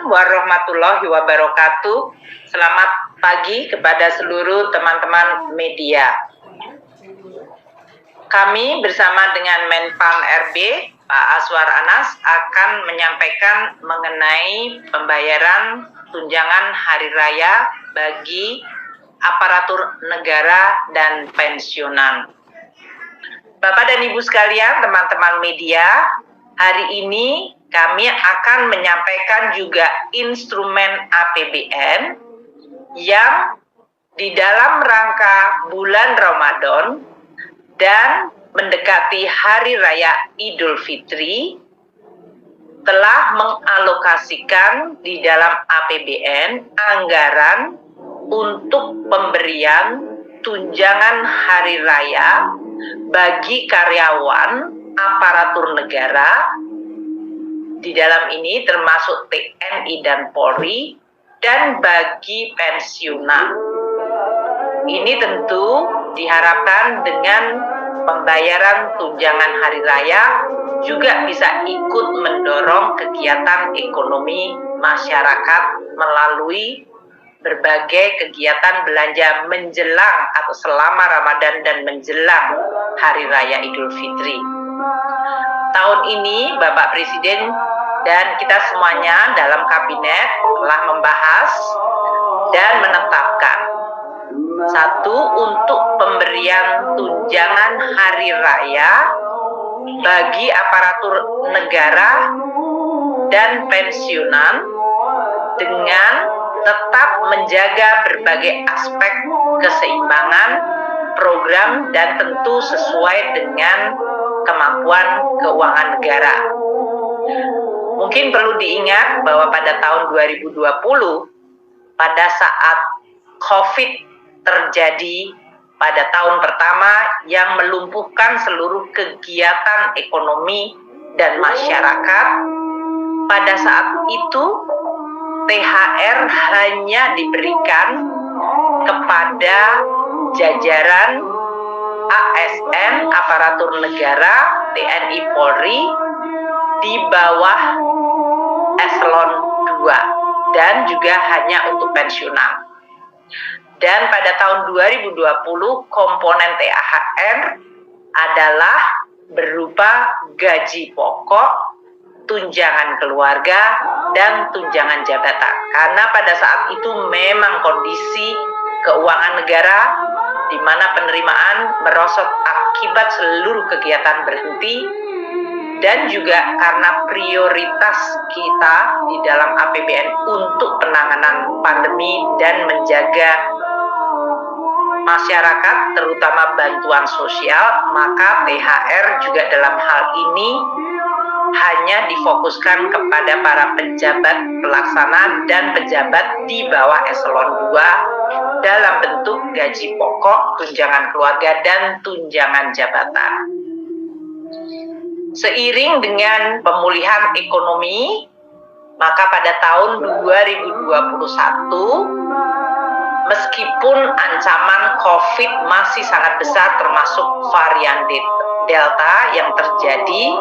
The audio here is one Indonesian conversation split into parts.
warahmatullahi wabarakatuh. Selamat pagi kepada seluruh teman-teman media. Kami bersama dengan Menpan RB, Pak Aswar Anas, akan menyampaikan mengenai pembayaran tunjangan hari raya bagi aparatur negara dan pensiunan. Bapak dan Ibu sekalian, teman-teman media, hari ini kami akan menyampaikan juga instrumen APBN yang di dalam rangka bulan Ramadan dan mendekati Hari Raya Idul Fitri telah mengalokasikan di dalam APBN anggaran untuk pemberian tunjangan hari raya bagi karyawan aparatur negara, di dalam ini termasuk TNI dan Polri, dan bagi pensiunan. Ini tentu diharapkan dengan pembayaran tunjangan hari raya juga bisa ikut mendorong kegiatan ekonomi masyarakat melalui berbagai kegiatan belanja menjelang atau selama Ramadan dan menjelang Hari Raya Idul Fitri. Tahun ini Bapak Presiden dan kita semuanya dalam kabinet telah membahas dan menetapkan satu, untuk pemberian tunjangan hari raya bagi aparatur negara dan pensiunan dengan tetap menjaga berbagai aspek keseimbangan program dan tentu sesuai dengan kemampuan keuangan negara. Mungkin perlu diingat bahwa pada tahun 2020, pada saat COVID terjadi pada tahun pertama yang melumpuhkan seluruh kegiatan ekonomi dan masyarakat, pada saat itu THR hanya diberikan kepada jajaran ASN, aparatur negara, TNI Polri, di bawah eselon 2 dan juga hanya untuk pensiunan. Dan pada tahun 2020 komponen THR adalah berupa gaji pokok, tunjangan keluarga, dan tunjangan jabatan. Karena pada saat itu memang kondisi keuangan negara di mana penerimaan merosot akibat seluruh kegiatan berhenti, dan juga karena prioritas kita di dalam APBN untuk penanganan pandemi dan menjaga masyarakat, terutama bantuan sosial, maka THR juga dalam hal ini hanya difokuskan kepada para pejabat pelaksana dan pejabat di bawah eselon 2 dalam bentuk gaji pokok, tunjangan keluarga, dan tunjangan jabatan. Seiring dengan pemulihan ekonomi, maka pada tahun 2021, meskipun ancaman COVID masih sangat besar termasuk varian Delta yang terjadi,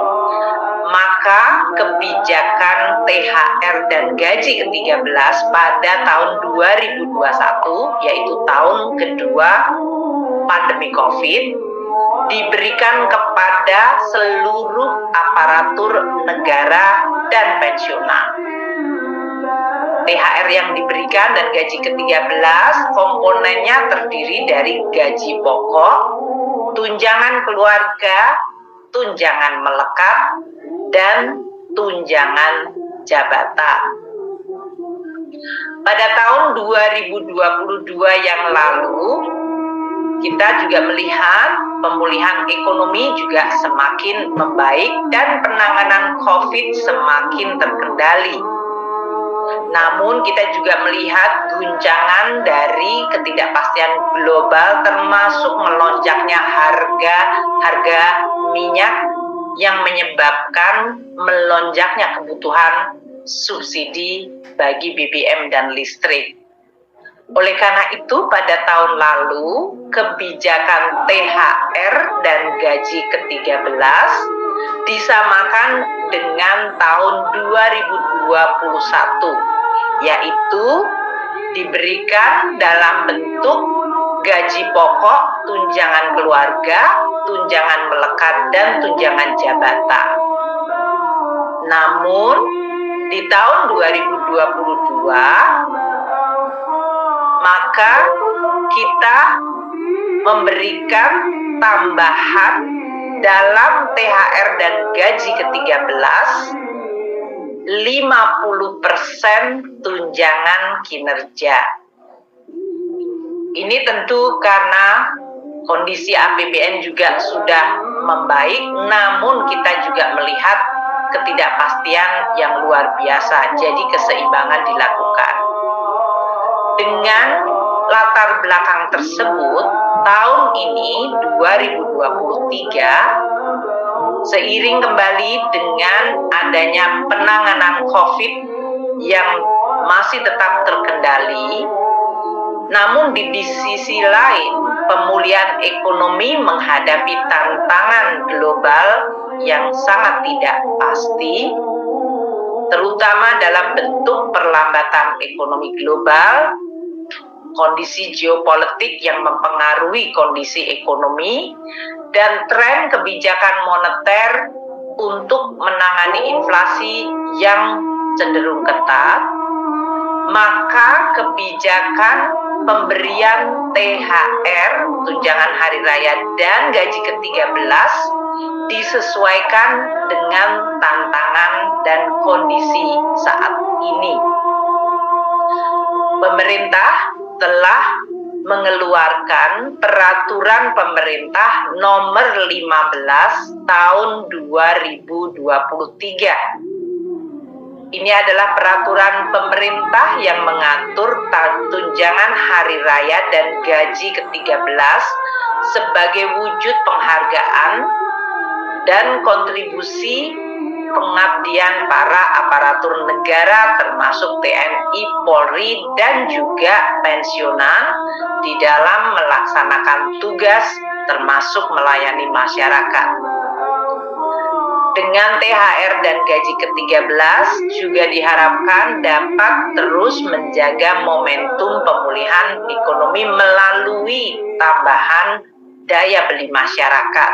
maka kebijakan THR dan gaji ke-13 pada tahun 2021, yaitu tahun kedua pandemi COVID, diberikan kepada seluruh aparatur negara dan pensiunan. THR yang diberikan dan gaji ke-13 komponennya terdiri dari gaji pokok, tunjangan keluarga, tunjangan melekat, dan tunjangan jabatan. Pada tahun 2022 yang lalu, kita juga melihat pemulihan ekonomi juga semakin membaik dan penanganan COVID semakin terkendali. Namun kita juga melihat guncangan dari ketidakpastian global termasuk melonjaknya harga minyak yang menyebabkan melonjaknya kebutuhan subsidi bagi BBM dan listrik. Oleh karena itu, pada tahun lalu, kebijakan THR dan gaji ke-13 disamakan dengan tahun 2021 yaitu diberikan dalam bentuk gaji pokok, tunjangan keluarga, tunjangan melekat, dan tunjangan jabatan. Namun, di tahun 2022, maka kita memberikan tambahan dalam THR dan gaji ke-13 50% tunjangan kinerja. Ini tentu karena kondisi APBN juga sudah membaik, namun kita juga melihat ketidakpastian yang luar biasa, jadi keseimbangan dilakukan. Dengan latar belakang tersebut, tahun ini 2023, seiring kembali dengan adanya penanganan COVID yang masih tetap terkendali, namun di sisi lain pemulihan ekonomi menghadapi tantangan global yang sangat tidak pasti, terutama dalam bentuk perlambatan ekonomi global, kondisi geopolitik yang mempengaruhi kondisi ekonomi, dan tren kebijakan moneter untuk menangani inflasi yang cenderung ketat, maka kebijakan pemberian THR, tunjangan hari raya, dan gaji ke-13 disesuaikan dengan tantangan dan kondisi saat ini. Pemerintah telah mengeluarkan peraturan pemerintah nomor 15 tahun 2023. Ini adalah peraturan pemerintah yang mengatur tunjangan hari raya dan gaji ke-13 sebagai wujud penghargaan dan kontribusi pengabdian para aparatur negara termasuk TNI, Polri, dan juga pensiunan di dalam melaksanakan tugas termasuk melayani masyarakat. Dengan THR dan gaji ke-13 juga diharapkan dapat terus menjaga momentum pemulihan ekonomi melalui tambahan daya beli masyarakat.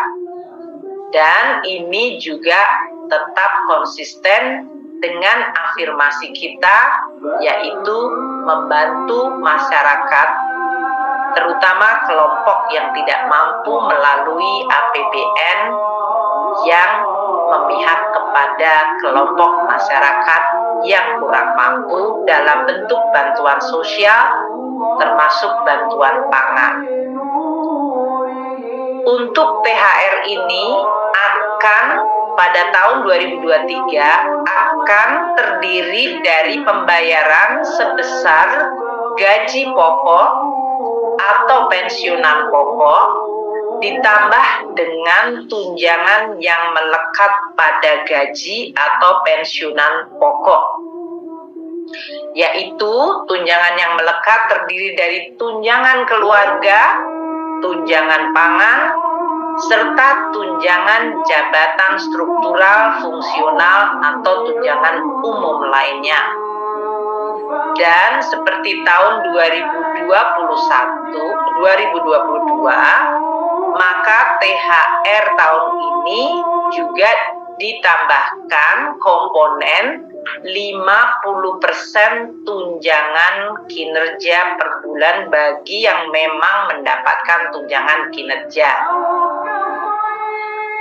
Dan ini juga tetap konsisten dengan afirmasi kita, yaitu membantu masyarakat, terutama kelompok yang tidak mampu melalui APBN yang memihak kepada kelompok masyarakat yang kurang mampu dalam bentuk bantuan sosial, termasuk bantuan pangan. Untuk THR ini akan pada tahun 2023 akan terdiri dari pembayaran sebesar gaji pokok atau pensiunan pokok ditambah dengan tunjangan yang melekat pada gaji atau pensiunan pokok, yaitu tunjangan yang melekat terdiri dari tunjangan keluarga, tunjangan pangan, serta tunjangan jabatan struktural, fungsional, atau tunjangan umum lainnya. Dan seperti tahun 2022, maka THR tahun ini juga ditambahkan komponen 50% tunjangan kinerja per bulan bagi yang memang mendapatkan tunjangan kinerja.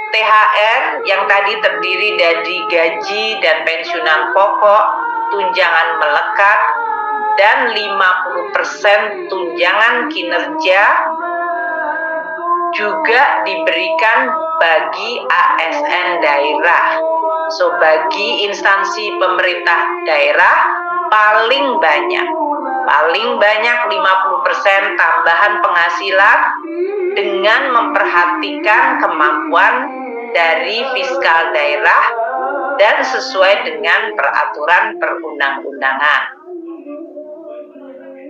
THR yang tadi terdiri dari gaji dan pensiunan pokok, tunjangan melekat, dan 50% tunjangan kinerja juga diberikan bagi ASN daerah. So, bagi instansi pemerintah daerah paling banyak 50% tambahan penghasilan dengan memperhatikan kemampuan dari fiskal daerah dan sesuai dengan peraturan perundang-undangan.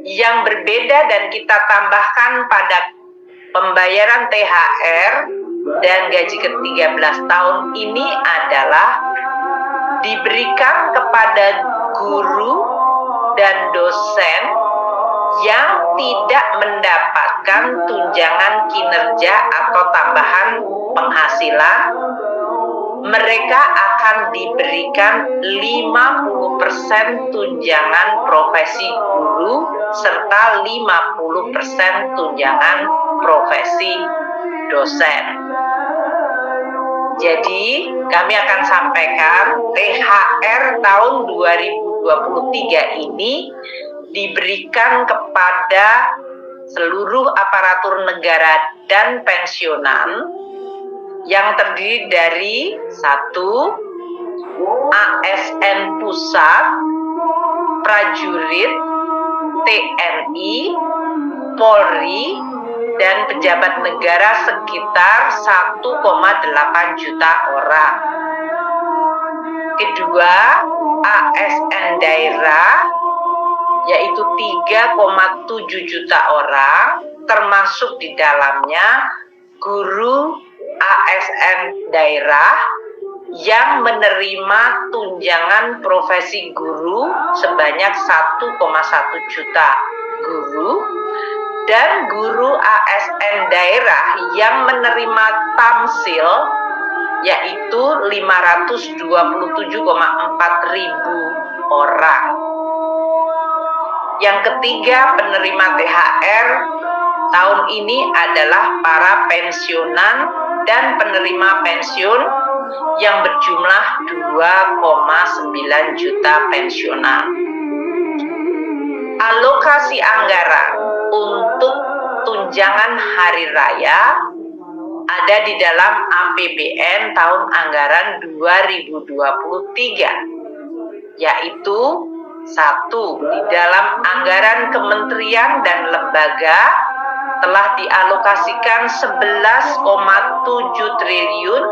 Yang berbeda dan kita tambahkan pada pembayaran THR dan gaji ke-13 tahun ini adalah diberikan kepada guru dan dosen yang tidak mendapatkan tunjangan kinerja atau tambahan penghasilan, mereka akan diberikan 50% tunjangan profesi guru serta 50% tunjangan profesi dosen. Jadi, kami akan sampaikan THR tahun 2023 ini diberikan kepada seluruh aparatur negara dan pensiunan yang terdiri dari 1. ASN pusat, prajurit, TNI, Polri, dan pejabat negara sekitar 1,8 juta orang. Kedua, ASN daerah yaitu 3,7 juta orang, termasuk di dalamnya guru ASN daerah yang menerima tunjangan profesi guru sebanyak 1,1 juta guru, dan guru ASN daerah yang menerima tamsil yaitu 527,4 ribu orang. Yang ketiga, penerima THR tahun ini adalah para pensiunan dan penerima pensiun yang berjumlah 2,9 juta pensiunan. Alokasi anggaran untuk tunjangan hari raya ada di dalam APBN tahun anggaran 2023, yaitu 1. Di dalam anggaran kementerian dan lembaga telah dialokasikan 11,7 triliun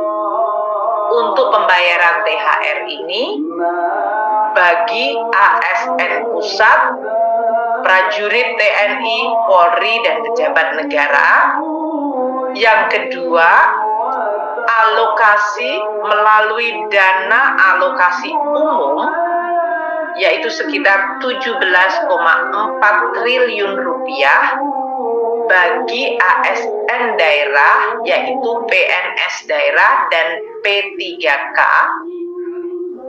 untuk pembayaran THR ini bagi ASN pusat, prajurit TNI, Polri, dan pejabat negara. Yang kedua, alokasi melalui dana alokasi umum yaitu sekitar 17,4 triliun rupiah bagi ASN daerah yaitu PNS daerah dan P3K,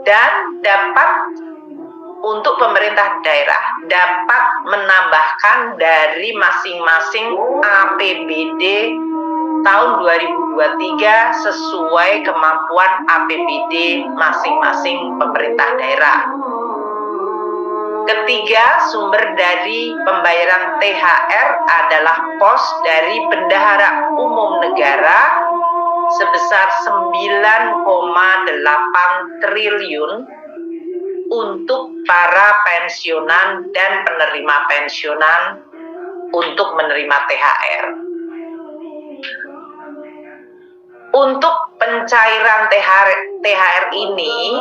dan dapat untuk pemerintah daerah dapat menambahkan dari masing-masing APBD tahun 2023 sesuai kemampuan APBD masing-masing pemerintah daerah. Ketiga, sumber dari pembayaran THR adalah pos dari Bendahara Umum Negara sebesar 9,8 triliun untuk para pensiunan dan penerima pensiunan untuk menerima THR. Untuk pencairan THR ini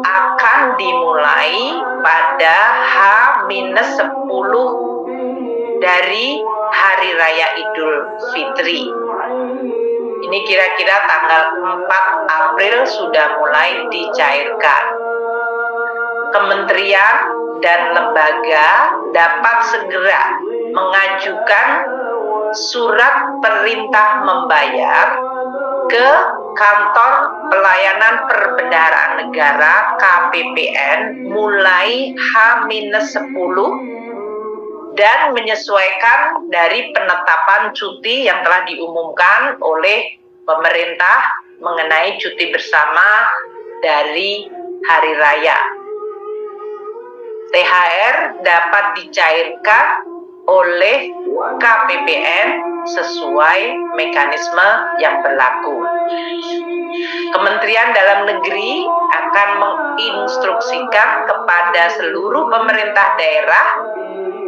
akan dimulai pada H-10 dari Hari Raya Idul Fitri. Ini kira-kira tanggal 4 April sudah mulai dicairkan. Kementerian dan lembaga dapat segera mengajukan surat perintah membayar ke Kantor Pelayanan Perbendaharaan Negara KPPN mulai H-10 dan menyesuaikan dari penetapan cuti yang telah diumumkan oleh pemerintah mengenai cuti bersama dari hari raya. THR dapat dicairkan oleh KPPN sesuai mekanisme yang berlaku. Kementerian Dalam Negeri akan menginstruksikan kepada seluruh pemerintah daerah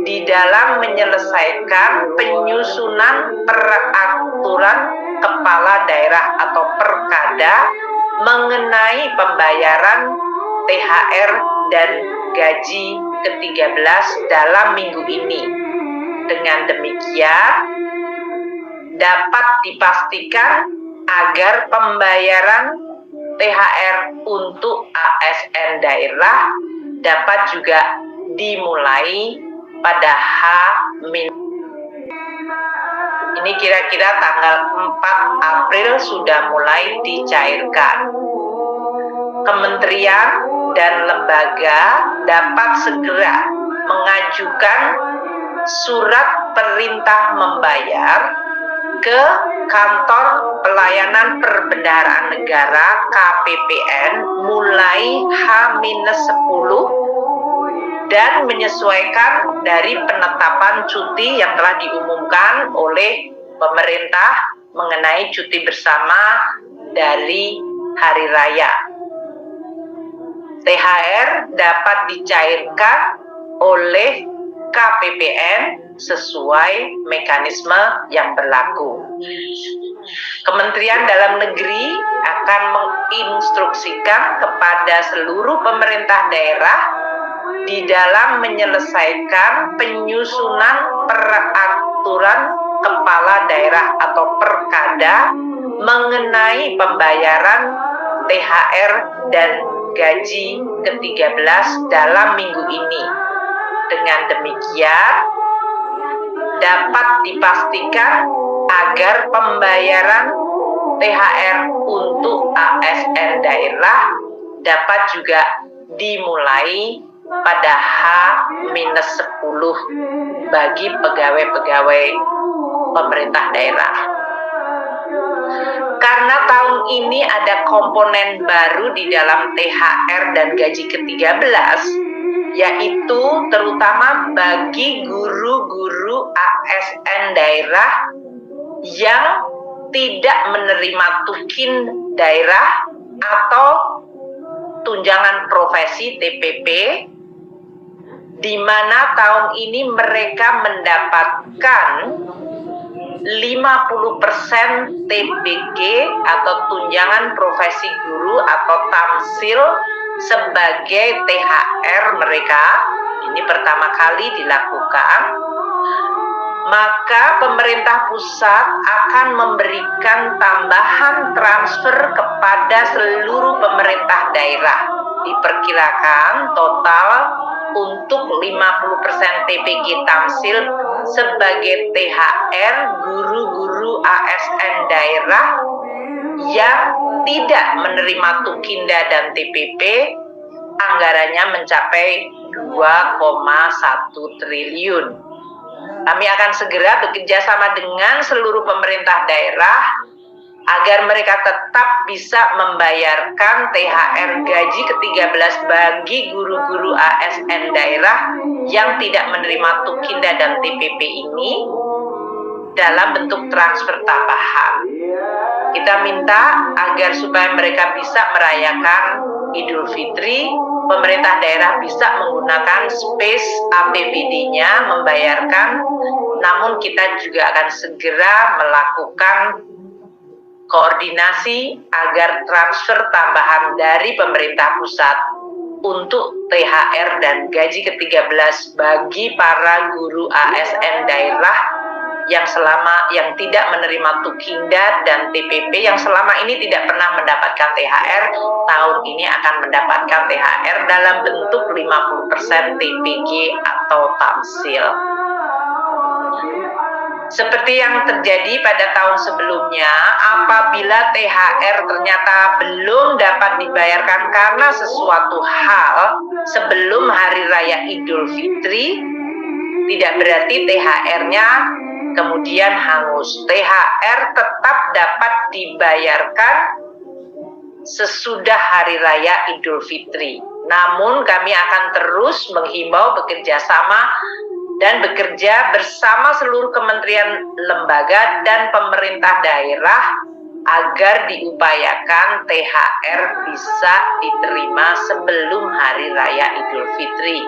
di dalam menyelesaikan penyusunan peraturan kepala daerah atau perkada mengenai pembayaran THR dan gaji ke-13 dalam minggu ini. Dengan demikian, dapat dipastikan agar pembayaran THR untuk ASN daerah dapat juga dimulai pada ini kira-kira tanggal 4 April sudah mulai dicairkan. Kementerian dan lembaga dapat segera mengajukan surat perintah membayar ke Kantor Pelayanan Perbendaharaan Negara KPPN mulai H-10 dan menyesuaikan dari penetapan cuti yang telah diumumkan oleh pemerintah mengenai cuti bersama dari hari raya. THR dapat dicairkan oleh KPPN sesuai mekanisme yang berlaku. Kementerian Dalam Negeri akan menginstruksikan kepada seluruh pemerintah daerah di dalam menyelesaikan penyusunan peraturan kepala daerah atau perkada mengenai pembayaran THR dan gaji ke-13 dalam minggu ini. Dengan demikian, dapat dipastikan agar pembayaran THR untuk ASN daerah dapat juga dimulai pada H-10 bagi pegawai-pegawai pemerintah daerah. Karena tahun ini ada komponen baru di dalam THR dan gaji ke-13, yaitu terutama bagi guru-guru ASN daerah yang tidak menerima tukin daerah atau tunjangan profesi TPP, di mana tahun ini mereka mendapatkan 50% TBG atau tunjangan profesi guru atau tamsil sebagai THR mereka. Ini pertama kali dilakukan. Maka pemerintah pusat akan memberikan tambahan transfer kepada seluruh pemerintah daerah. Diperkirakan total untuk 50% TPG tamsil sebagai THR guru-guru ASN daerah yang tidak menerima tukinda dan TPP, anggarannya mencapai 2,1 triliun. Kami akan segera bekerja sama dengan seluruh pemerintah daerah agar mereka tetap bisa membayarkan THR gaji ke-13 bagi guru-guru ASN daerah yang tidak menerima tukinda dan TPP ini dalam bentuk transfer tambahan. Kita minta agar supaya mereka bisa merayakan Idul Fitri, pemerintah daerah bisa menggunakan space APBD-nya membayarkan, namun kita juga akan segera melakukan koordinasi agar transfer tambahan dari pemerintah pusat untuk THR dan gaji ke-13 bagi para guru ASN daerah yang tidak menerima tukinda dan TPP, yang selama ini tidak pernah mendapatkan THR, tahun ini akan mendapatkan THR dalam bentuk 50% TPG atau tamsil. Seperti yang terjadi pada tahun sebelumnya, apabila THR ternyata belum dapat dibayarkan karena sesuatu hal sebelum Hari Raya Idul Fitri, tidak berarti THR-nya kemudian hangus. THR tetap dapat dibayarkan sesudah Hari Raya Idul Fitri. Namun kami akan terus menghimbau bekerja sama dan bekerja bersama seluruh kementerian, lembaga, dan pemerintah daerah agar diupayakan THR bisa diterima sebelum Hari Raya Idul Fitri.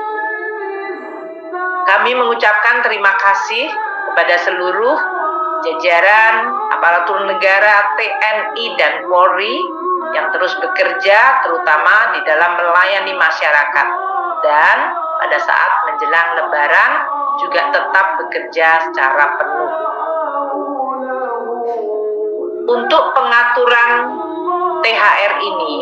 Kami mengucapkan terima kasih kepada seluruh jajaran aparatur negara, TNI, dan Polri yang terus bekerja terutama di dalam melayani masyarakat, dan pada saat menjelang Lebaran juga tetap bekerja secara penuh. Untuk pengaturan THR ini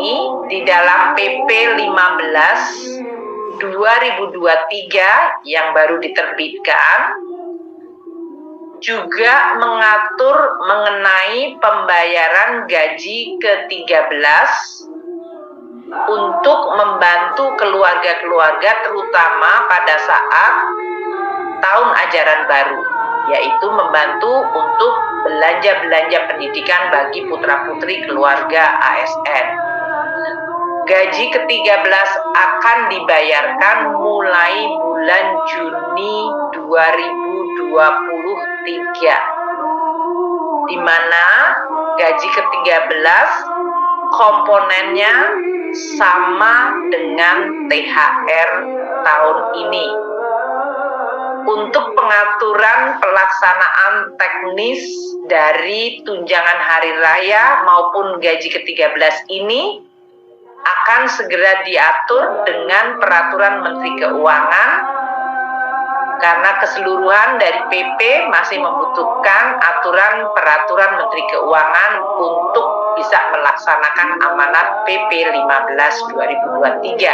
di dalam PP 15 2023 yang baru diterbitkan juga mengatur mengenai pembayaran gaji ke-13 untuk membantu keluarga-keluarga terutama pada saat tahun ajaran baru, yaitu membantu untuk belanja-belanja pendidikan bagi putra-putri keluarga ASN. Gaji ke-13 akan dibayarkan mulai bulan Juni 2023, di mana gaji ke-13 komponennya sama dengan THR tahun ini. Untuk pengaturan pelaksanaan teknis dari tunjangan hari raya maupun gaji ke-13 ini akan segera diatur dengan peraturan Menteri Keuangan, karena keseluruhan dari PP masih membutuhkan aturan peraturan Menteri Keuangan untuk bisa melaksanakan amanat PP 15 2023.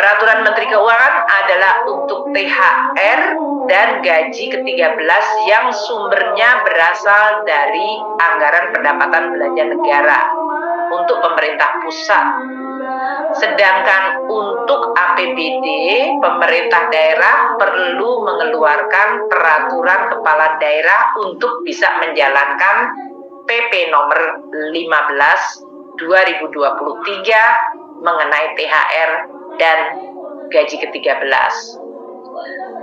Peraturan Menteri Keuangan adalah untuk THR dan gaji ke-13 yang sumbernya berasal dari anggaran pendapatan belanja negara untuk pemerintah pusat. Sedangkan untuk APBD, pemerintah daerah perlu mengeluarkan peraturan kepala daerah untuk bisa menjalankan PP nomor 15 2023 mengenai THR dan gaji ke-13.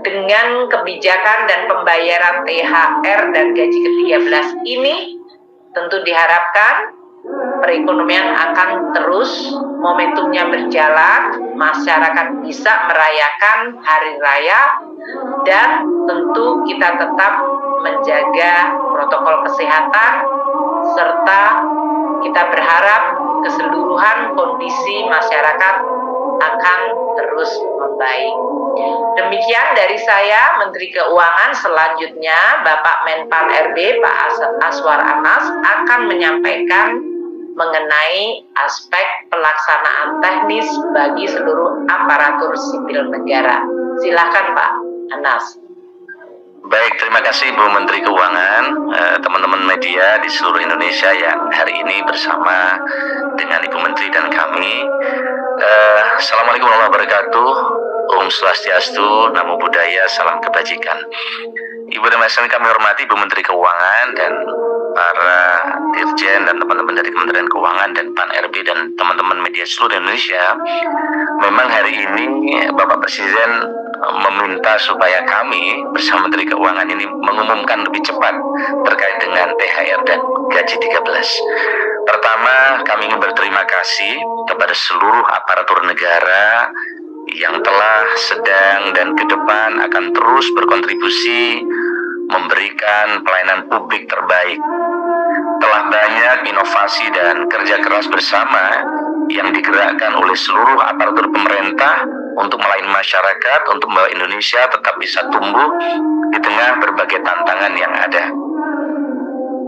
Dengan kebijakan dan pembayaran THR dan gaji ke-13 ini, tentu diharapkan perekonomian akan terus momentumnya berjalan, masyarakat bisa merayakan hari raya, dan tentu kita tetap menjaga protokol kesehatan, serta kita berharap keseluruhan kondisi masyarakat akan terus membaik. Demikian dari saya, Menteri Keuangan. Selanjutnya Bapak Menpan RB Pak Aswar Anas akan menyampaikan mengenai aspek pelaksanaan teknis bagi seluruh aparatur sipil negara. Silakan Pak Anas. Baik, terima kasih Bu Menteri Keuangan, teman-teman media di seluruh Indonesia yang hari ini bersama dengan Ibu Menteri dan kami. Assalamualaikum warahmatullahi wabarakatuh. Om Swastiastu, Namo Buddhaya, salam kebajikan. Ibu dan Mas kami hormati Bu Menteri Keuangan dan para dirjen dan teman-teman dari Kementerian Keuangan dan Pan RB dan teman-teman media seluruh Indonesia. Memang hari ini Bapak Presiden meminta supaya kami bersama Menteri Keuangan ini mengumumkan lebih cepat terkait dengan THR dan gaji 13. Pertama, kami ingin berterima kasih kepada seluruh aparatur negara yang telah, sedang, dan ke depan akan terus berkontribusi memberikan pelayanan publik terbaik. Telah banyak inovasi dan kerja keras bersama yang digerakkan oleh seluruh aparatur pemerintah untuk melayani masyarakat, untuk membawa Indonesia tetap bisa tumbuh di tengah berbagai tantangan yang ada.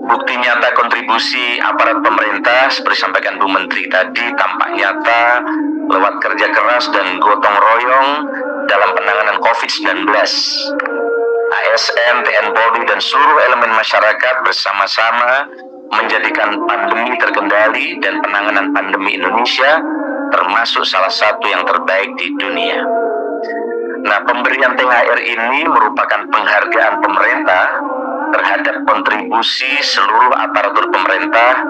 Bukti nyata kontribusi aparat pemerintah seperti sampaikan Bu Menteri tadi tampak nyata lewat kerja keras dan gotong royong dalam penanganan COVID-19. ASN, TNI Polri, dan seluruh elemen masyarakat bersama-sama menjadikan pandemi terkendali dan penanganan pandemi Indonesia termasuk salah satu yang terbaik di dunia. Nah, pemberian THR ini merupakan penghargaan pemerintah terhadap kontribusi seluruh aparatur pemerintah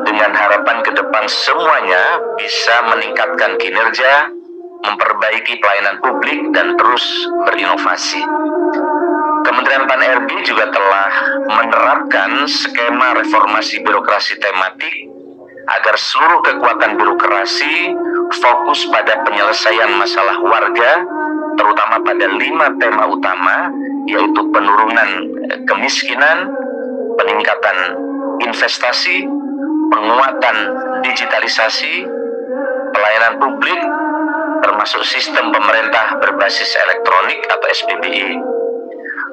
dengan harapan ke depan semuanya bisa meningkatkan kinerja, memperbaiki pelayanan publik, dan terus berinovasi. Kementerian Pan RB juga telah menerapkan skema reformasi birokrasi tematik agar seluruh kekuatan birokrasi fokus pada penyelesaian masalah warga, terutama pada 5 tema utama, yaitu penurunan kemiskinan, peningkatan investasi, penguatan digitalisasi, pelayanan publik, termasuk sistem pemerintah berbasis elektronik atau SPBI,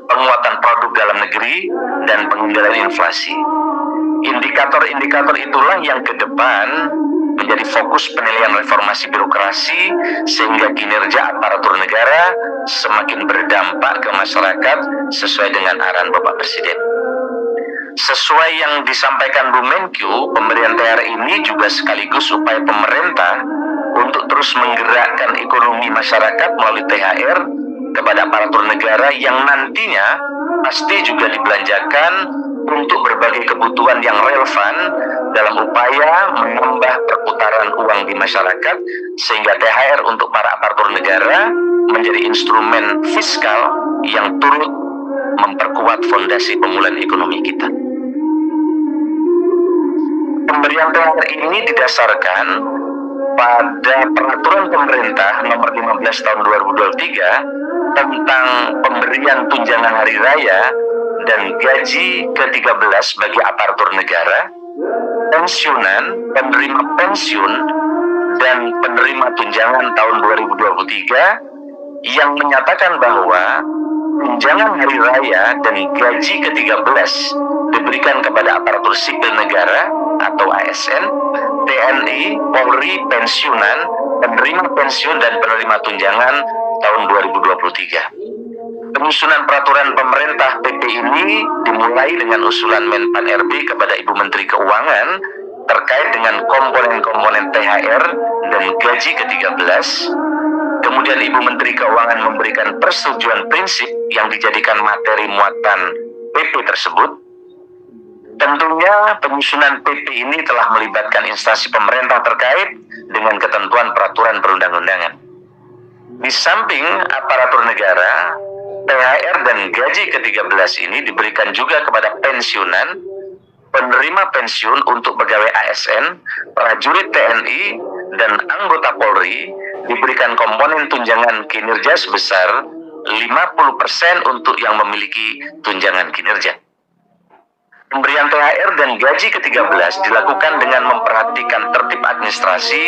penguatan produk dalam negeri, dan pengendalian inflasi. Indikator-indikator itulah yang ke depan menjadi fokus penilaian reformasi birokrasi sehingga kinerja aparatur negara semakin berdampak ke masyarakat sesuai dengan arahan Bapak Presiden. Sesuai yang disampaikan Bu Menkyu, pemberian THR ini juga sekaligus upaya pemerintah untuk terus menggerakkan ekonomi masyarakat melalui THR kepada aparatur negara yang nantinya pasti juga dibelanjakan untuk berbagai kebutuhan yang relevan dalam upaya menambah perputaran uang di masyarakat sehingga THR untuk para aparatur negara menjadi instrumen fiskal yang turut memperkuat fondasi pemulihan ekonomi kita. Pemberian THR ini didasarkan pada peraturan pemerintah nomor 15 tahun 2023 tentang pemberian tunjangan hari raya dan gaji ke-13 bagi aparatur negara, pensiunan, penerima pensiun, dan penerima tunjangan tahun 2023 yang menyatakan bahwa tunjangan hari raya dan gaji ke-13 diberikan kepada aparatur sipil negara atau ASN, TNI, Polri, pensiunan, penerima pensiun, dan penerima tunjangan tahun 2023. Penyusunan peraturan pemerintah PP ini dimulai dengan usulan Menpan RB kepada Ibu Menteri Keuangan terkait dengan komponen-komponen THR dan gaji ke-13. Kemudian Ibu Menteri Keuangan memberikan persetujuan prinsip yang dijadikan materi muatan PP tersebut. Tentunya penyusunan PP ini telah melibatkan instansi pemerintah terkait dengan ketentuan peraturan perundang-undangan. Di samping aparatur negara, THR dan gaji ke-13 ini diberikan juga kepada pensiunan, penerima pensiun untuk pegawai ASN, prajurit TNI, dan anggota Polri diberikan komponen tunjangan kinerja sebesar 50% untuk yang memiliki tunjangan kinerja. Pemberian THR dan gaji ke-13 dilakukan dengan memperhatikan tertib administrasi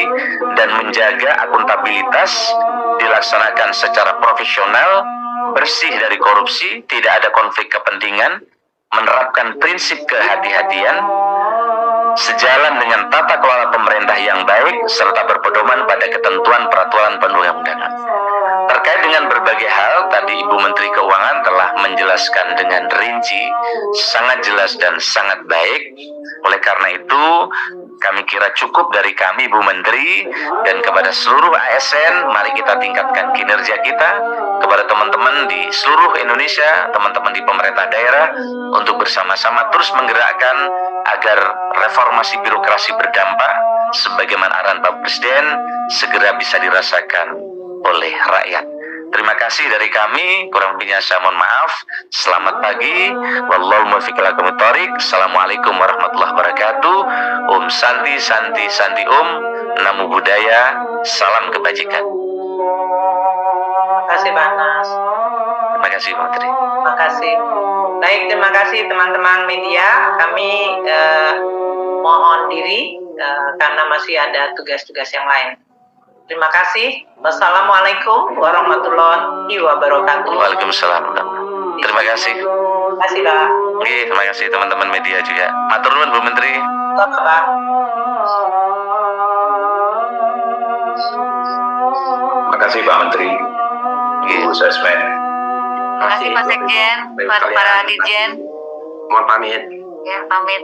dan menjaga akuntabilitas, dilaksanakan secara profesional, bersih dari korupsi, tidak ada konflik kepentingan, menerapkan prinsip kehati-hatian, sejalan dengan tata kelola pemerintah yang baik, serta berpedoman pada ketentuan peraturan perundang-undangan. Terkait dengan berbagai hal, tadi Ibu Menteri Keuangan telah menjelaskan dengan rinci, sangat jelas dan sangat baik. Oleh karena itu, kami kira cukup dari kami Bu Menteri dan kepada seluruh ASN, mari kita tingkatkan kinerja kita kepada teman-teman di seluruh Indonesia, teman-teman di pemerintah daerah untuk bersama-sama terus menggerakkan agar reformasi birokrasi berdampak sebagaimana arahan Bapak Presiden segera bisa dirasakan oleh rakyat. Terima kasih dari kami, kurang lebihnya saya mohon maaf. Selamat pagi. Wallahul muwaffiq ila aqwamit thoriq. Assalamualaikum warahmatullahi wabarakatuh. Om Santi Santi Santi Om. Namo Buddhaya. Salam kebajikan. Terima kasih Pak Nas. Terima kasih Pak Menteri. Terima kasih. Baik, terima kasih teman-teman media. Kami mohon diri karena masih ada tugas-tugas yang lain. Terima kasih. Wassalamualaikum warahmatullahi wabarakatuh. Waalaikumsalam. Terima kasih. Terima kasih Pak. Oke, terima kasih teman-teman media juga. Matur nuwun Bu Menteri. Bapak Pak. Terima kasih Pak Menteri, Bu Sesmen. Terima kasih Pak Sekjen, para Dirjen. Mohon pamit. Ya, pamit.